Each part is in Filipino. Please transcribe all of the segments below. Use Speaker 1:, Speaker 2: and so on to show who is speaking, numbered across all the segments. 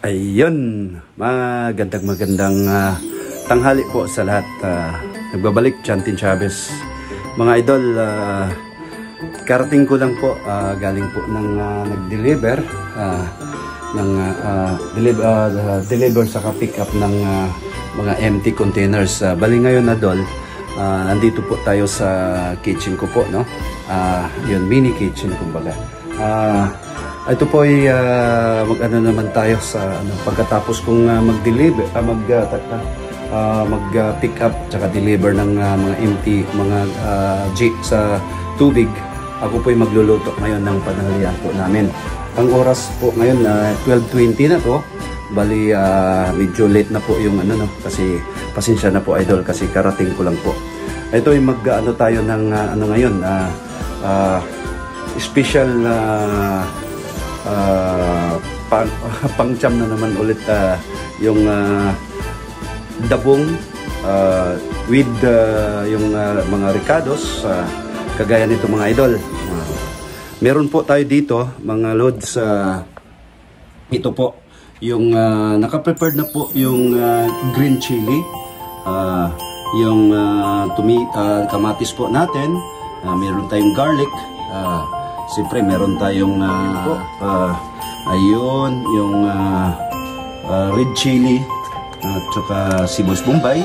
Speaker 1: Ayun, magandang tanghali po sa lahat. Nagbabalik, Jantin Chavez. Mga idol, karating ko lang po, galing po ng nag-deliver, deliver sa pick up ng mga empty containers. Bali ngayon idol, nandito po tayo sa kitchen ko po, no? Yun, mini kitchen kumbaga. Ito po ay mag-ano naman tayo sa pagkatapos kong mag-deliver, mag-pick up tsaka deliver ng mga empty jeep sa tubig. Ako po ay magluluto ngayon ng pananghalian po namin. Ang oras po ngayon 12:20 na po. Bali medyo late na po yung kasi pasensya na po idol kasi karating ko lang po. Ito ay mag-ano tayo ng ngayon, special pang-cham na naman ulit yung dabong with yung mga ricados, kagaya nito mga idol. Meron po tayo dito mga loads, ito po yung naka-prepared na po yung green chili, yung kamatis po natin, meron tayong garlic, siyempre meron tayong ayun, yung red chili at saka sibuyas bombay,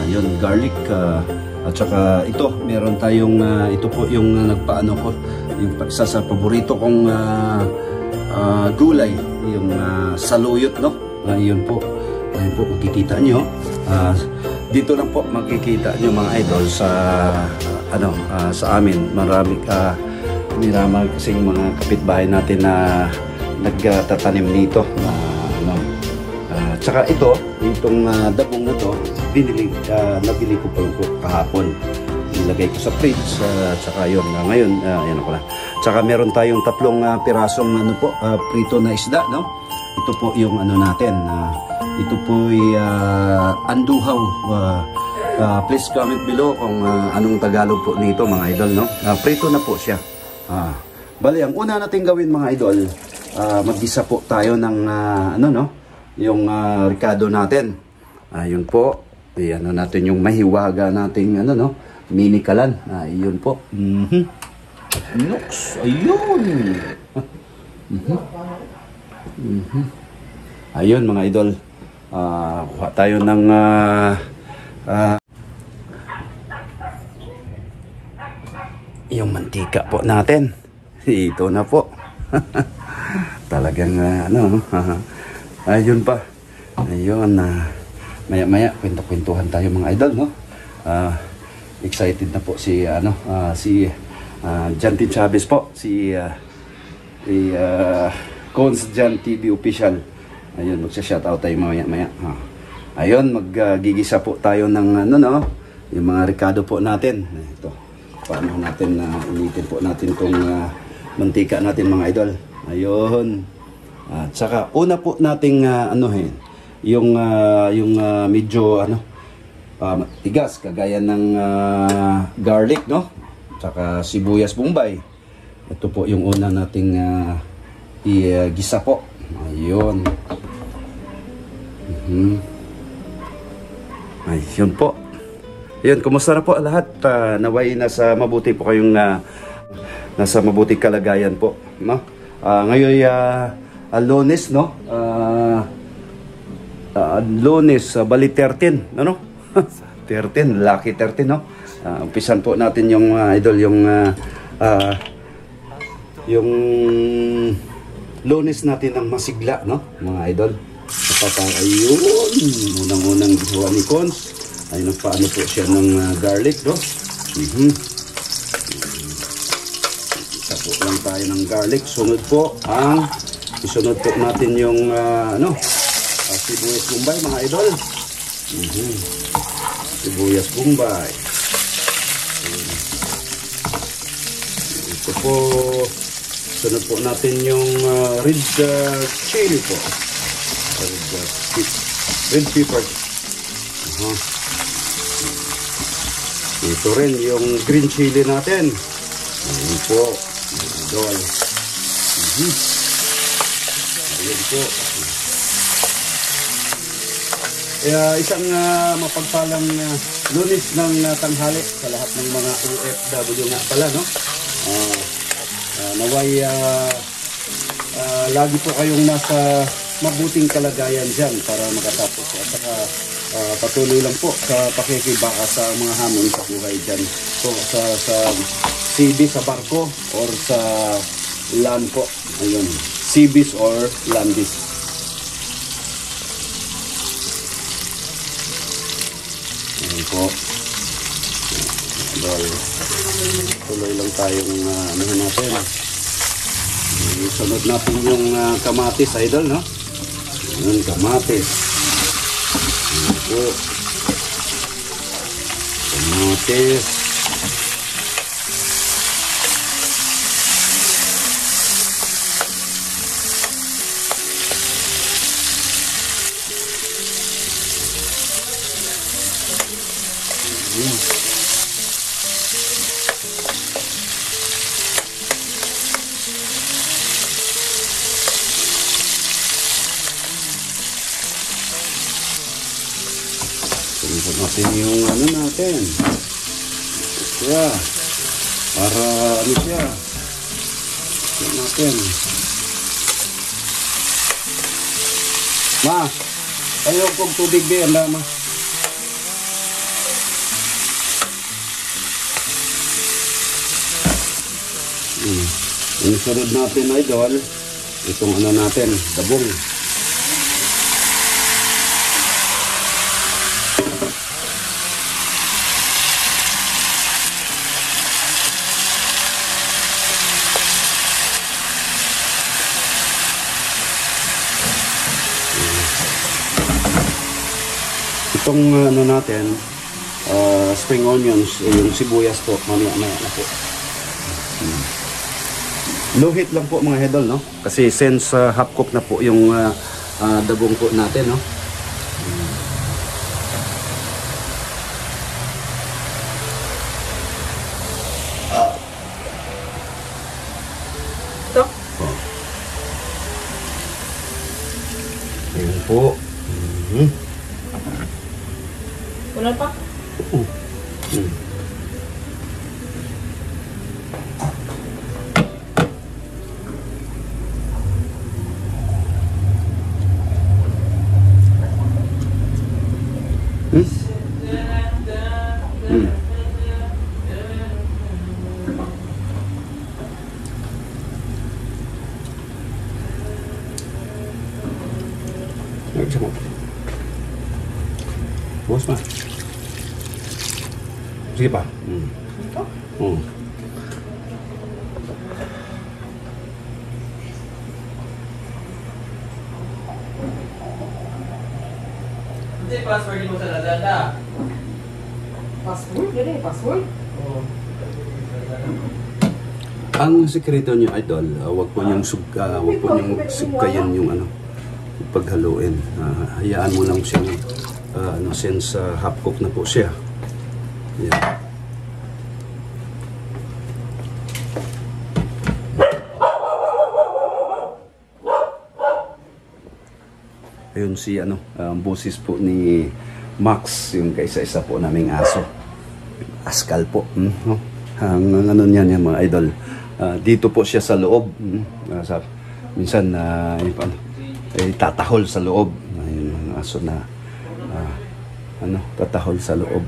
Speaker 1: yun, garlic, at saka ito, meron tayong ito po yung nagpaano ko, yung isa sa paborito kong gulay, yung saluyot, no? Ayun po, makikita nyo, dito lang po makikita nyo mga idol sa sa amin. Marami kasing mga kapitbahay natin na nagtatanim nito. Tsaka itong dabong na to, nabili ko pa po kahapon. Nilagay ko sa fridge, tsaka yun, ngayon, yan pala. Tsaka meron tayong 3 pirasong prito na isda, no? Ito po yung natin. Ito po ay anduhaw. Please comment below kung anong Tagalog po nito mga idol, no? Prito na po siya. Bali, ang una natin gawin mga idol, mag-gisa po tayo ng yung ricado natin. Yun po, natin yung mahiwaga nating mini kalan. Yun po. Nox, ayun. Ayun mga idol. Kuha tayo ng yung mantika po natin. Ito na po. Talagang ayun pa. Ayun, maya-maya kwento-kwentuhan tayo mga idol, no? Excited na po si Jantin Chavez po, si Cons Jan TV official. Ayun, magsa-shoutout tayo maya-maya. Ayun, maggigisa po tayo ng yung mga ricado po natin. Ito. Paano natin initin po natin tong mantika natin mga idol. Ayun. At saka una po nating yung medyo tigas kagaya ng garlic, no? Tsaka sibuyas bombay. Ito po yung una nating igisa po. Ayun. Ayun po. Ayun, kumusta na po lahat? Naway nasa mabuti po kayong nasa mabuti kalagayan po, no? Ngayon Lunes, no? Lunes, bali 13, no? 13, lucky 13, no? Umpisan po natin yung idol, yung Lunes natin ang masigla, no? Mga idol. Ayun, unang-unang ginawa ni Cons ay nagpaano po siya ng garlic, no? Tapo lang tayo ng garlic. Sunod po isunod po natin yung sibuyas bombay mga idol. Sibuyas bombay. Ito po, sunod po natin yung red chili po. Red pepper. Ito rin yung green chili natin. Ayun po. Ayun po. Isang mapagpalang Lunes ng tanghali sa lahat ng mga OFW nga pala, no? Naway lagi po kayong nasa mabuting kalagayan dyan para makatapos. At saka patuloy lang po sa pakikibaka sa mga hamon sa buhay dyan. So, sa CB, sa barko, or sa land po. Ayun, CBs or landis. Ayun po. Tuloy lang tayong ano natin. Sunod natin yung kamatis, idol, no? Ayun, kamatis. Ayun po. Kamatis. Tingnan natin yung ano natin. Siya. Para ano siya. Tingnan natin. Ma, ayaw kong tubig din, ma. Yung sunod natin, idol, itong ano natin, dabong. Itong ano natin, spring onions, yung sibuyas po, mamaya-maya na po. Low heat lang po mga idol, no? Kasi since half cook na po yung dabong po natin, no?
Speaker 2: Ito?
Speaker 1: Oh. Ayun po.
Speaker 2: Wala pa?
Speaker 1: Bos ma. Sige pa.
Speaker 2: Ito?
Speaker 3: Hindi, password mo sa Lazada.
Speaker 2: Password? Gano'n yung password?
Speaker 3: Oo.
Speaker 1: Ang sekreto niyo, idol, wag po niyong sugkayan yung ano, paghaluin. Hayaan mo lang siyang since half cook na po siya. Yan. Ayun si ano, boses po ni Max, yung kaisa-isa po naming aso. Askal po. Ang ano niyan yung mga idol. Dito po siya sa loob. Minsan tatahol sa loob. Ayun mga aso na tatahol sa loob.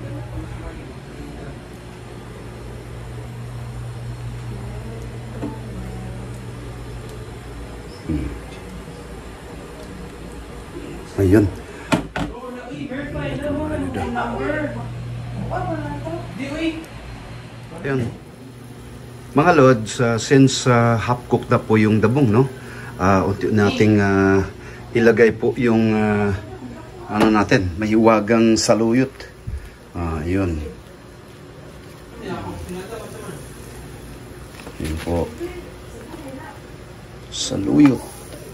Speaker 1: Ayun. Ayun. Mga lods, since half cooked na po yung dabong, no? Unti nating ilagay po yung ano natin, mahiwagang saluyot. Ayun. Ayun po. Saluyot.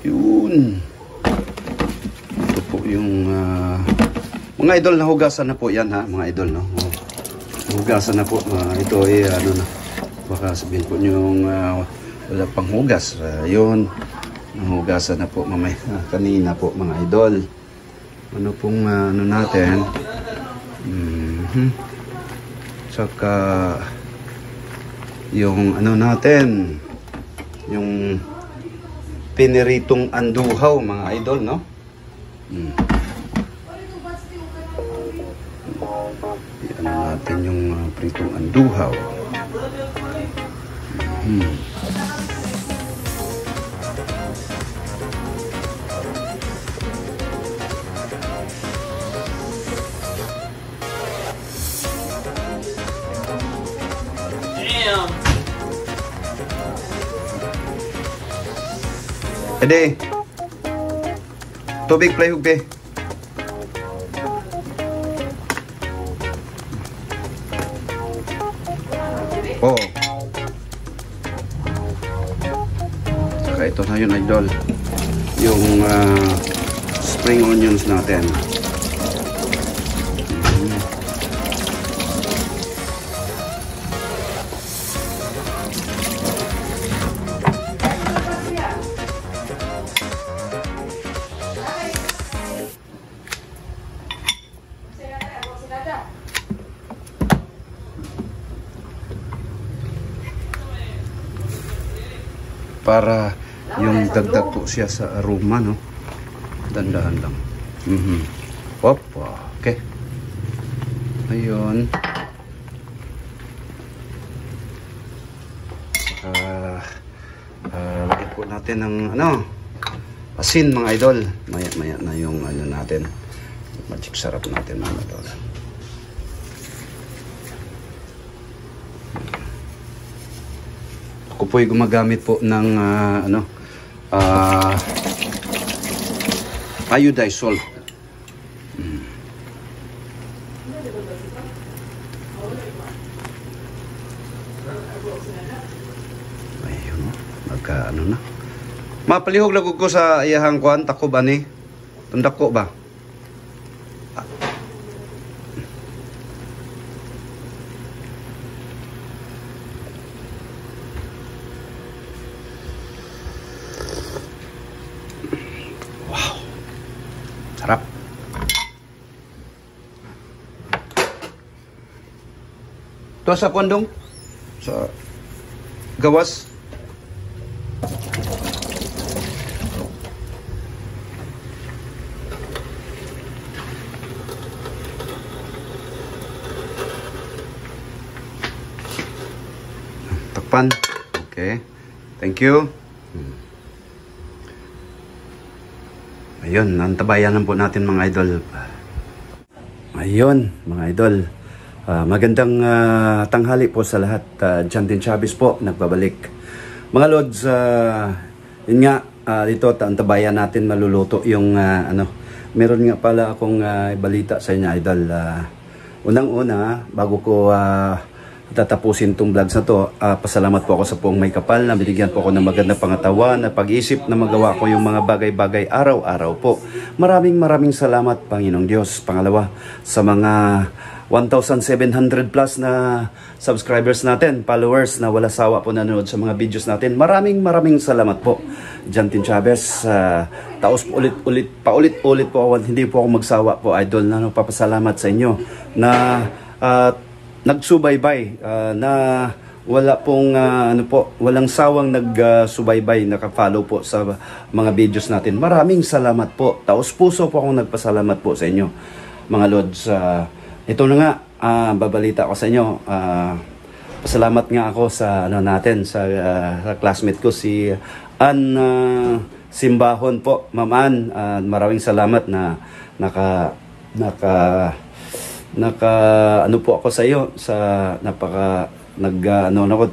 Speaker 1: Yun. Ito po yung mga idol, nahugasan na po yan, ha, mga idol, no? Hugasan na po. Ito ay ano na, baka sabihin po yung wala pang hugas. Yun, nahugasan na po mamaya. Kanina po mga idol. ano pong ano natin. Saka yung ano natin, yung piniritong anduhaw mga idol, no? Yan natin yung pritong anduhaw.
Speaker 2: Damn!
Speaker 1: Ede, tubig playhug be. Oh. Saka ito na yun idol. Yung spring onions natin. Para yung dagdag po siya sa aroma, no? Dandahan lang. Opo, okay. Ayun. Lagyan po natin ng ano, asin mga idol. Maya na yung ano natin. Magic sarap natin mga idol. Ako po ay gumagamit po ng iodized salt. Ayun, magka ano na. Mapalihog lagog ko sa iyahang kuan, tako ba ni? Tundak ko ba? Sarap. Ito sa kondong sa gawas. Takpan. Okay. Thank you. Ayun, nantabayanan po natin mga idol. Ayun, mga idol. Magandang tanghali po sa lahat. Jantin Chavez po, nagbabalik. Mga Lods, yun nga, dito tantabayan natin maluluto yung meron nga pala akong balita sa inyo, idol. Unang-una, bago ko tatapusin itong vlogs na to, pasalamat po ako sa Poong May Kapal na binigyan po ako ng magandang pangatawan na pag-isip na magawa ko yung mga bagay-bagay araw-araw po. Maraming salamat, Panginoong Diyos. Pangalawa, sa mga 1,700 plus na subscribers natin, followers na wala sawa po nanonood sa mga videos natin. Maraming salamat po. Jantin Chavez, taos paulit-ulit po ako, hindi po ako magsawa po, idol, na papasalamat sa inyo na nagsubaybay, na wala pong walang sawang nagsubaybay, naka-follow po sa mga videos natin. Maraming salamat po. Taos puso po akong nagpasalamat po sa inyo, mga Lods. Ito na nga, babalita ko sa inyo. Pasalamat nga ako sa sa classmate ko, si Ann Simbahon po. Ma'am Ann, maraming salamat na po ako sa iyo sa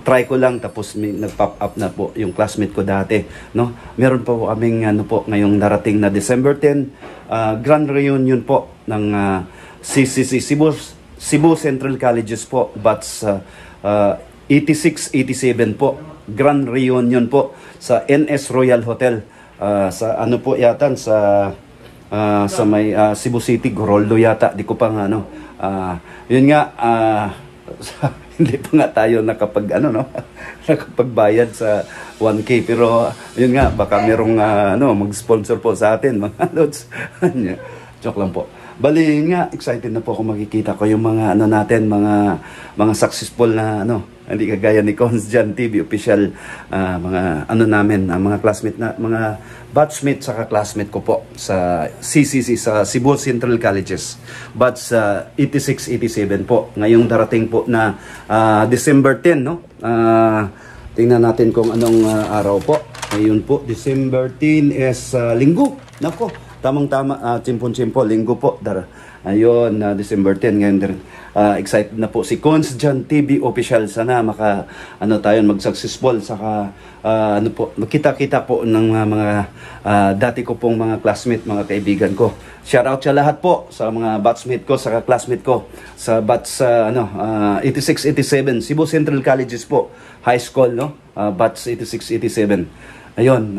Speaker 1: try ko lang, tapos nag-pop up na po yung classmate ko dati, no? Meron po kaming ngayong darating na December 10, grand reunion po ng CCC Cebu Central Colleges po, batch 86, 87 po. Grand reunion po sa NS Royal Hotel, sa po yata sa may Cebu City, Goroldo yata, di ko pa yun nga, hindi pa nga tayo nakapagbayad sa 1K, pero yun nga, baka merong mag-sponsor po sa atin, mga Lods. Joke lang po. Bali nga, excited na po ako makikita ko yung mga ano natin, mga successful na ano, hindi kagaya ni Cons Jan TV official, mga ano namin, mga classmate na, mga batchmate saka classmate ko po sa CCC, sa Cebu Central Colleges. Batch 86-87 po. Ngayong darating po na December 10, no? Tingnan natin kung anong araw po. Ngayon po, December 10 is linggo. Nako, tamang-tama, chimpon-chimpo, linggo po. Ayun, December 10 ngayon din. Excited na po si Cons Jan TV official. Sana tayo mag-successful, saka ano po, magkita-kita po ng mga dati ko pong mga classmate, mga kaibigan ko. Shout out sa lahat po, sa mga batchmate ko, saka classmate ko sa batch 86-87 Cebu Central Colleges po, high school, no? Batch 86-87. Ayun,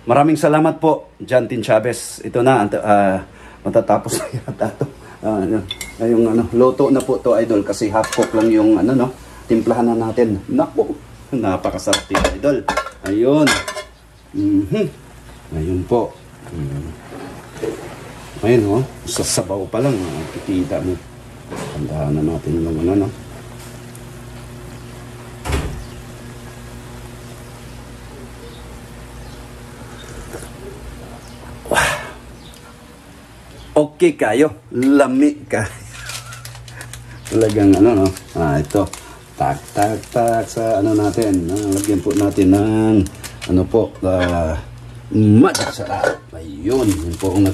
Speaker 1: maraming salamat po, Jantin Chavez. Ito na, matatapos na yata ito. Yung loto na po to, idol, kasi half cook lang yung timplahan na natin. Naku, napakasarap dito, idol. Ayun. Ayun po. Ayun, sa sabaw pa lang, kikita mo. Tandaan na natin yung no? Okay kayo, lami ka. Talagang no? Ito. Tak sa natin. Lagyan po natin ng magic sarap. Ayun, yun po ang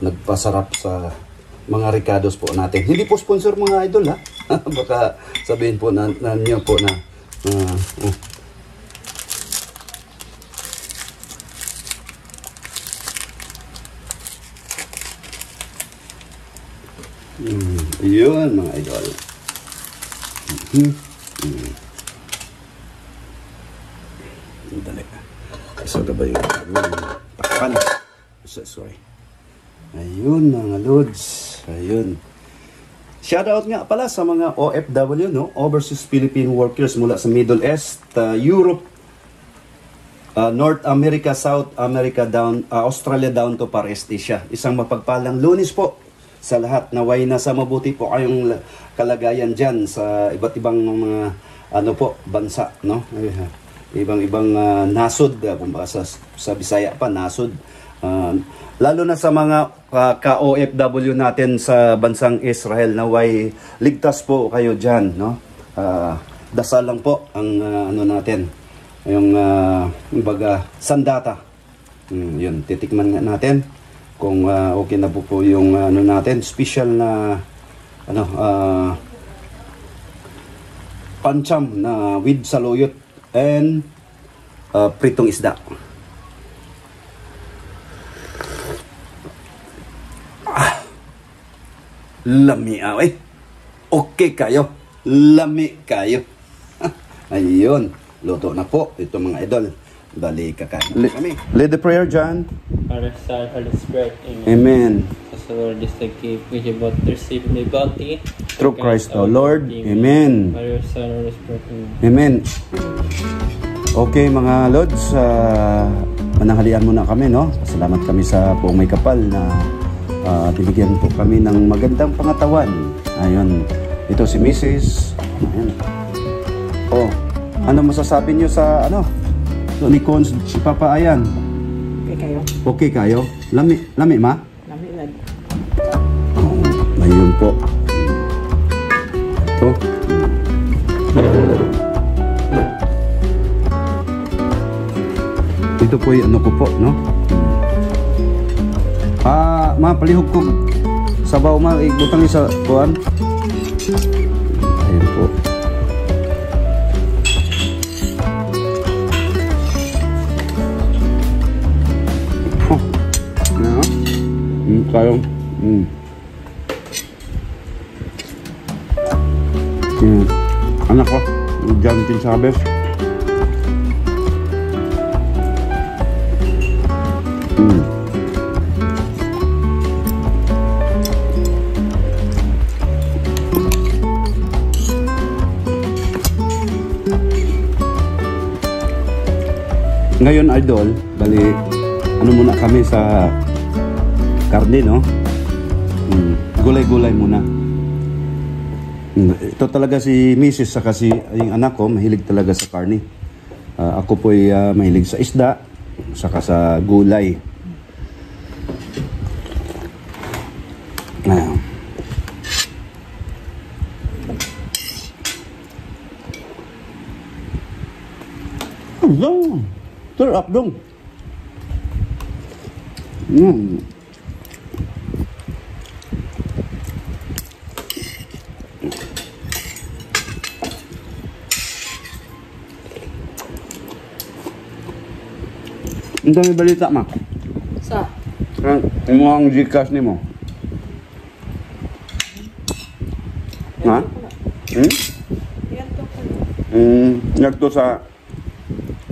Speaker 1: nagpasarap sa mga Ricardos po natin. Hindi po sponsor mga idol, ha. Baka sabihin po niyo po na yun mga idol. Dali. Isa ka ba yung takpan? Sorry. Ayun mga lods. Ayun. Shoutout nga pala sa mga OFW, no? Overseas Philippine workers mula sa Middle East, Europe, North America, South America, Australia down to Far East Asia. Isang mapagpalang Lunes po sa lahat. Naway nasa mabuti po kayong kalagayan dyan sa iba't ibang mga bansa, no? Ibang nasod, sa Bisaya pa, nasod. Lalo na sa mga ka-OFW natin sa bansang Israel, naway ligtas po kayo dyan, no? Dasal lang po ang natin, yung sandata. Yun, titikman nga natin kung okay na po yung natin, special na pancham na with saluyot and pritong isda. Lami okay kayo, lami kayo. Ayun, luto na po ito mga idol. Bali kakain kami. Lead the prayer, John.
Speaker 3: Father, Son, Holy Spirit. Amen.
Speaker 1: Amen.
Speaker 3: As the Lord is the gift, we have both received the bounty
Speaker 1: Through Christ our Lord. Amen.
Speaker 3: Father, Son, Holy Spirit.
Speaker 1: Amen.
Speaker 3: Amen.
Speaker 1: Okay mga Lods, mananghalian muna kami, no? Salamat kami sa buong may kapal na binigyan po kami ng magandang pangatawan. Ayun, ito si Mrs. Ayun. Oh, ano masasabi niyo sa ni Cons, si Papa Ayan?
Speaker 2: Okay kayo.
Speaker 1: Okay kayo? Lami ma?
Speaker 2: Lami lang.
Speaker 1: Oh, ayun po. Ito. Ito po yung ko po, no? Ma, palihog ko sabaw ma, butang isa kuan. Ayun po. Kayo. Anak ko, Jantin Chavez. Ngayon idol, bali ano muna kami sa karne, no? Gulay-gulay muna. Ito talaga si Mrs. saka si yung anak ko, mahilig talaga sa karne. Ako po ay mahilig sa isda, saka sa gulay. Dong, sarap dong. Ang dami balita, ma.
Speaker 2: Sa?
Speaker 1: Ang mga Gcash ni mo. Ha?
Speaker 2: Yan to ko.
Speaker 1: Nagto sa...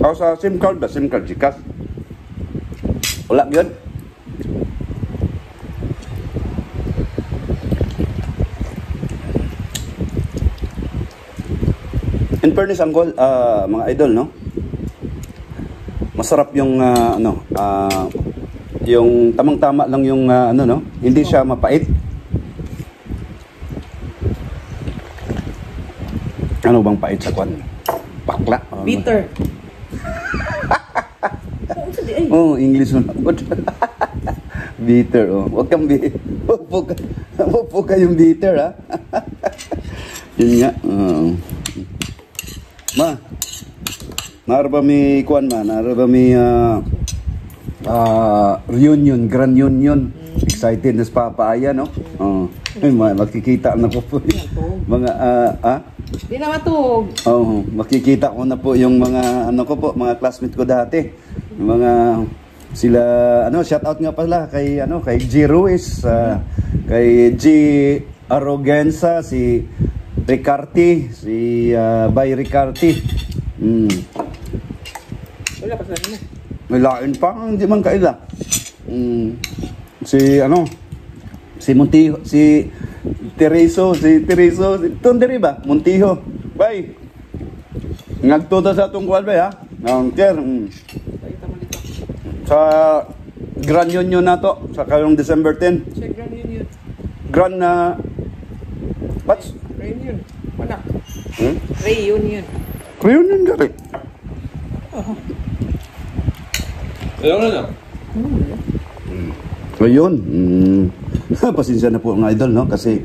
Speaker 1: sa SIM card ba? SIM card Gcash? Wala yun? In fairness, Anggol, mga idol, no? Masarap yung yung tamang-tama lang yung no? Hindi siya mapait. Ano bang pait sa kwan? Bakla.
Speaker 2: Bitter.
Speaker 1: Oh, English mo. Bitter, oh. Huwag po kayong bitter, ha? Yun nga. Naraba mi kuan ma, naraba mi reunion, grand union. Excited na sa papaaya, no? Makikita na ko po. Mga
Speaker 2: Di na matug.
Speaker 1: Makikita ko na po yung mga mga classmate ko dati. Yung mga sila shout out nga pala kay kay G Ruiz, kay G Arroganza, si Ricarti, si Bay Ricarti.
Speaker 2: Wala pa sa ano.
Speaker 1: May lain pa, hindi man kaila. Si Montijo, si Tereso, Tonderi ba? Montijo. Bay. Nagtuto sa tungkol ba, ha? Sa Grand Union na to, sa kayong December 10.
Speaker 2: Sa Grand Union.
Speaker 1: Grand na... What's?
Speaker 2: Reunion. Wala.
Speaker 1: Hmm?
Speaker 2: Reunion.
Speaker 1: Reunion ka rin.
Speaker 3: Ayaw na lang.
Speaker 1: Ayun. Pasensya na po ang idol, no? Kasi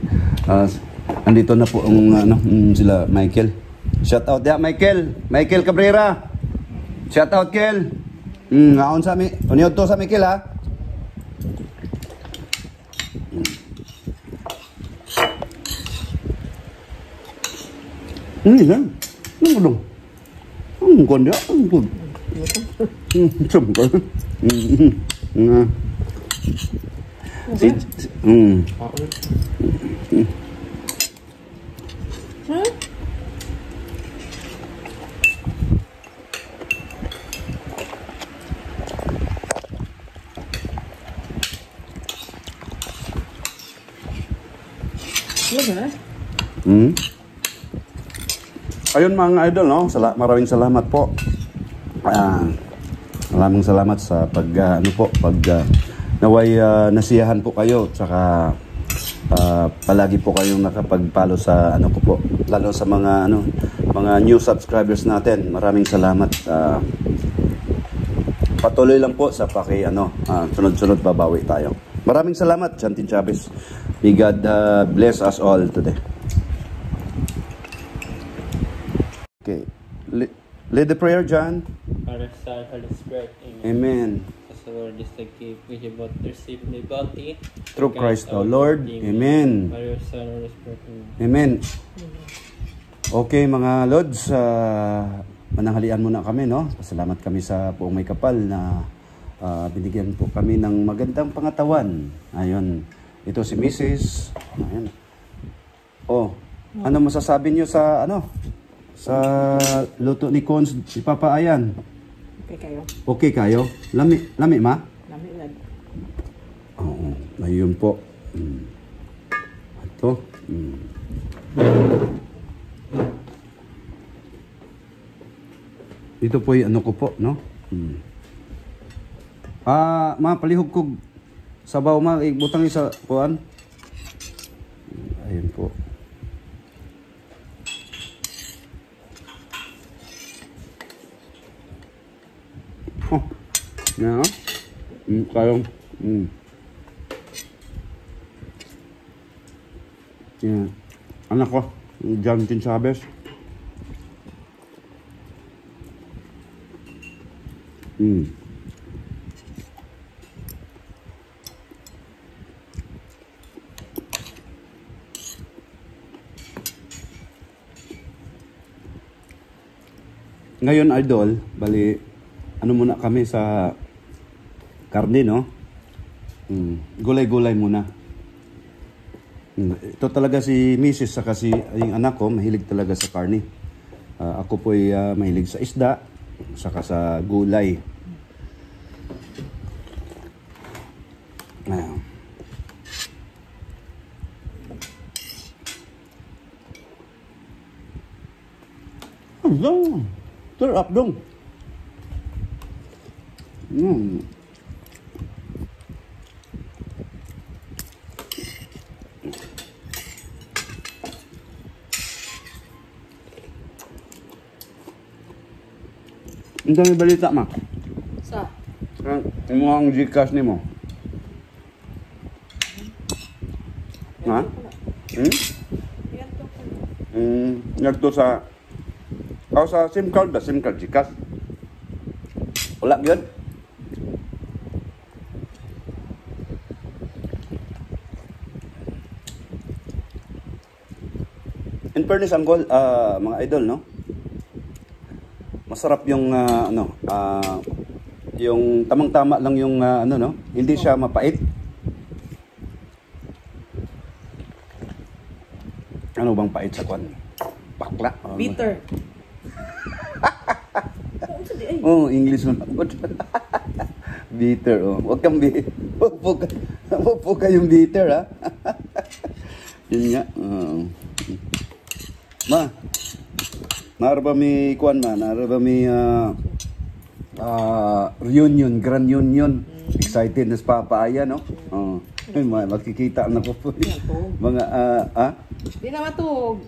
Speaker 1: andito na po ang sila Michael. Shout out ya Michael. Michael Cabrera. Shout out Kel. Ngaon sa mi. Uniod to sa Michael, ha. Lang. Nang dong. Ang kon dia. Ang kon. Sumpa. Ayun mga idol, no? Maraming salamat po. Maraming salamat sa naway nasiyahan po kayo, tsaka palagi po kayong nakapag-follow sa ko po, lalo sa mga mga new subscribers natin. Maraming salamat. Patuloy lang po sa sunod-sunod babawi tayo. Maraming salamat, Chantin Chavez. May God bless us all today. Okay. Lead the prayer, John.
Speaker 3: Father, Son, Holy Spirit. Amen.
Speaker 1: Amen.
Speaker 3: As the Lord is the gift, which you both receive in the bounty.
Speaker 1: Through Christ our Lord. Amen.
Speaker 3: Father, Son, Holy Spirit.
Speaker 1: Amen. Okay mga Lods, mananghalian muna kami, no? Pasalamat kami sa Puong May Kapal na binigyan po kami ng magandang pangatawan. Ayun. Ito si Mrs. Ayun. Ano masasabi niyo sa sa luto ni Cons, si Papa Ayan?
Speaker 2: Okay kayo?
Speaker 1: Okay kayo? Lami ma?
Speaker 2: Lami lang.
Speaker 1: Oo. Ayun po. Ito. Ito po yung ko po, no? Ma, palihog kog sabaw ma, butang isa kuan. Ayun po. Oh. Yeah. Kayong. Yeah. Anak ko, Jonathan Chavez. Ngayon, idol, bali, ano muna kami sa karne, no? Gulay-gulay muna. Ito talaga si Mrs. saka si yung anak ko, mahilig talaga sa karne. Ako po ay mahilig sa isda, saka sa gulay. Hello. Sarap dong. Ang dami balita, ma.
Speaker 2: Sa?
Speaker 1: Ang mga Gcash ni mo. Ha? Nagto sa... sa SIM card ba? SIM card Gcash? Wala yun? In fairness, Anggol, mga idol, no? Masarap yung, yung tamang-tama lang yung, no? Hindi siya mapait. Ano bang pait sa kwan? Bakla.
Speaker 2: Bitter.
Speaker 1: English mo. Bitter, Wag kang wag po kayong bitter, ha? Yun nga. Ma, naraba mi kuan ma, naraba mi reunion, grand union. Excited na sa papaaya, no? Makikita na po mga
Speaker 2: Di na matug.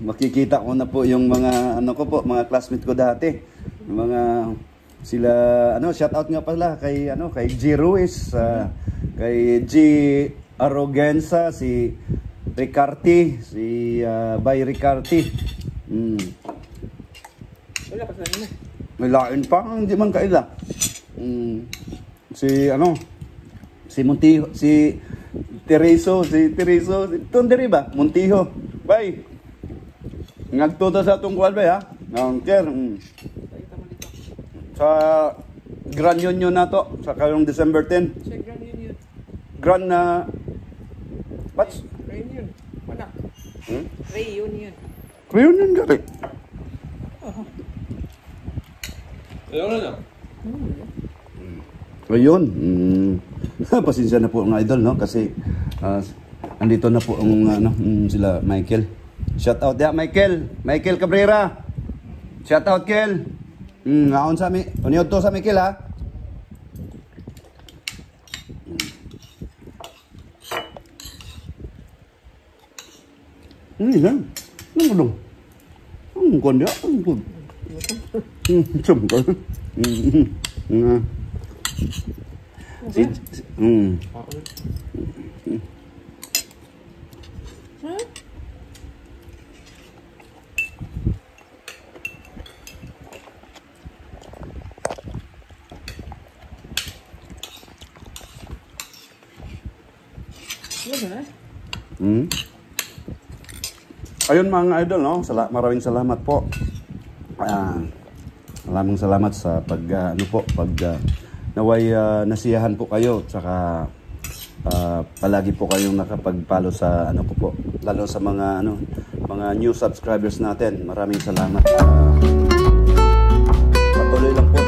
Speaker 1: Makikita ko na po yung mga mga classmate ko dati. Mga sila shout out nga pala kay kay G Ruiz, kay G Arroganza, si Ricarty, si Bay Ricarty.
Speaker 2: Wala pa sa nila.
Speaker 1: May lain pa, hindi man kaila. Si Montijo, si Tereso, Tonderi ba? Montijo. Bay. Nagtuto sa tungkuan ba, ha? Sa Grand Union na to, sa kayong December 10.
Speaker 2: Sa Grand Union.
Speaker 1: Grand na... What's?
Speaker 2: Reunion. Wala. Reunion.
Speaker 1: Reunion ka rin.
Speaker 3: Ayun na.
Speaker 1: Ayun. Pasensya na po ang idol, no? Kasi andito na po ang sila Michael. Shout out ya Michael. Michael Cabrera. Shout out Kel. Ngaon sa mi. Uniod to sa Michael, ha. Yan. Nang dong. Ang konda, ang pud. Sumber. Ayun mga idol, no? Maraming salamat po. Maraming salamat sa naway nasiyahan po kayo, tsaka palagi po kayong nakapag-follow sa ko po, lalo sa mga mga new subscribers natin. Maraming salamat. Patuloy lang po